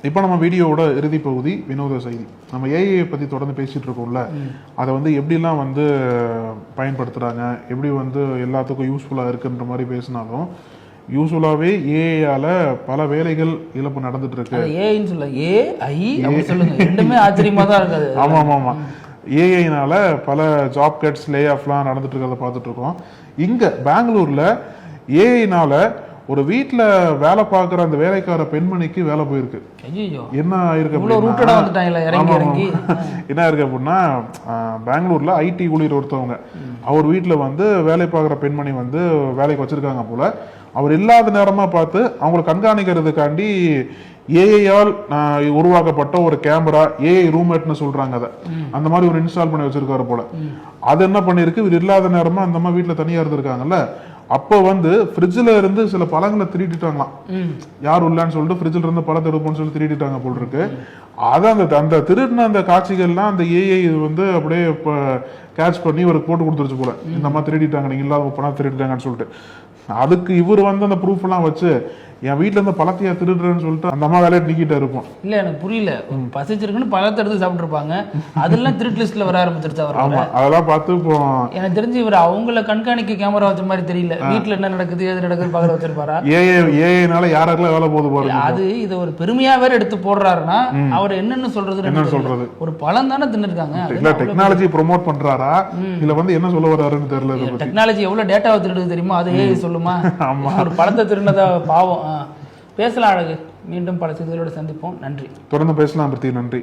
இப்போ நம்ம வீடியோவோட இறுதி பகுதி வினோத செய்தி. நம்ம ஏஐயை பற்றி தொடர்ந்து பேசிகிட்டு இருக்கோம்ல, அதை வந்து எப்படிலாம் வந்து பயன்படுத்துகிறாங்க, எப்படி வந்து எல்லாத்துக்கும் யூஸ்ஃபுல்லாக இருக்குன்ற மாதிரி பேசினாலும், யூஸ்ஃபுல்லாகவே ஏஐயால் பல வேலைகள் இழப்பு நடந்துட்டு இருக்கு. ஏஐன்னு சொல்ல ஏஐ அப்படி சொல்லுங்க, ரெண்டுமே ஆச்சரியமாக தான் இருக்காது. ஆமாம் ஆமாம், ஏஐனால பல ஜாப் கட்ஸ் லே ஆஃப்லாம் நடந்துட்டு இருக்கிறத பார்த்துட்டு இருக்கோம். இங்கே பெங்களூரில் ஏஐனால ஒரு வீட்டில் வேலை பார்க்குற அந்த வேலைக்கார பெண்மணிக்கு வேலை போயிருக்கு. என்ன ஆயிருக்கு என்ன இருக்கு அப்படின்னா, பெங்களூர்ல ஐடி ஊழியர் ஒருத்தவங்க அவர் வீட்டில் வந்து வேலை பார்க்குற பெண்மணி வந்து வேலைக்கு வச்சிருக்காங்க போல. அவர் இல்லாத நேரமா பார்த்து அவங்களை கண்காணிக்கிறதுக்காண்டி ஏஐயால் உருவாக்கப்பட்ட ஒரு கேமரா, ஏஐ ரூம்மேட்னு சொல்றாங்க, அதை அந்த மாதிரி ஒரு இன்ஸ்டால் பண்ணி வச்சிருக்காரு போல. அது என்ன பண்ணிருக்கு, இவர் இல்லாத நேரமா அந்த அம்மா வீட்டுல தனியா இருந்திருக்காங்கல்ல, அப்போ வந்து ஃப்ரிட்ஜில் இருந்து சில பழங்களை திருடிட்டாங்களாம். யார் உள்ளான்னு சொல்லிட்டு ஃப்ரிட்ஜில் இருந்து பழத்தை எடுப்போம்னு சொல்லி திருடிட்டாங்க போல் இருக்கு. அதான் அந்த திருடின அந்த காட்சிகள்லாம் அந்த ஏஐ வந்து அப்படியே இப்போ கேட்ச் பண்ணி இவருக்கு போட்டு கொடுத்துருச்சு போல. இந்த மாதிரி திருடிட்டாங்க, நீங்க இல்லாத பணம் திருடிட்டாங்கன்னு சொல்லிட்டு. அதுக்கு இவர் வந்து அந்த ப்ரூஃப் எல்லாம் வச்சு என் வீட்டுல இருந்து பழத்தையா திருடுறேன்னு சொல்லிட்டு அந்த அம்மா வேலையை நீக்கிட்டே இருப்போம். இல்ல எனக்கு புரியல, பசிச்சிருக்குன்னு பழத்தை எடுத்து சாப்பிட்டு இருப்பாங்க, அதெல்லாம் திருட்டு லிஸ்ட்ல வர ஆரம்பிச்சிருச்சு. ஆமா, அதெல்லாம் பார்த்து இப்போ எனக்கு தெரிஞ்சு இவர் அவங்கள கண்காணிக்க கேமரா வச்ச மாதிரி தெரியல, வீட்டுல என்ன நடக்குது எது நடக்குது பாக்குற வச்சிருப்பாரா. ஏஐனால யாருக்கெல்லாம் வேலை போகுது பாருங்க. அது இது ஒரு பெருமையா வேற எடுத்து போடுறாருன்னா அவர் என்னன்னு சொல்றது, ஒரு பழம் தானே தின்னுருக்காங்க. இல்ல டெக்னாலஜி ப்ரோமோட் பண்றாரா இல்ல வந்து என்ன சொல்ல வர்றாருன்னு தெரியல. டெக்னாலஜி எவ்வளவு டேட்டாவை திருடுது தெரியுமா, அது ஏஐ சொல்லுமா. ஒரு பழத்தை திருடினதா பாவம். பேசலாம் அழகு. மீண்டும் பல செய்திகளோடு சந்திப்போம். நன்றி. தொடர்ந்து பேசலாம். நன்றி.